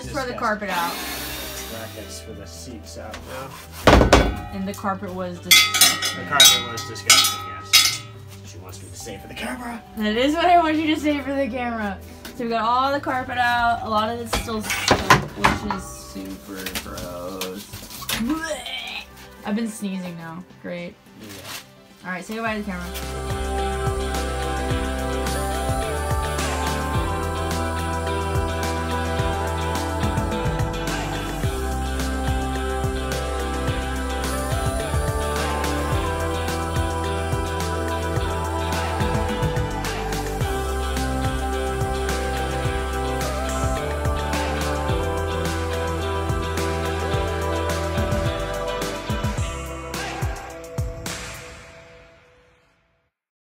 just throw the carpet out. Brackets for the seats out now. And the carpet was disgusting. The carpet was disgusting, yes. She wants me to say for the camera. That is what I want you to say for the camera. So we got all the carpet out. A lot of it's still stuck, which is super gross. I've been sneezing now. Great. Yeah. Alright, say goodbye to the camera.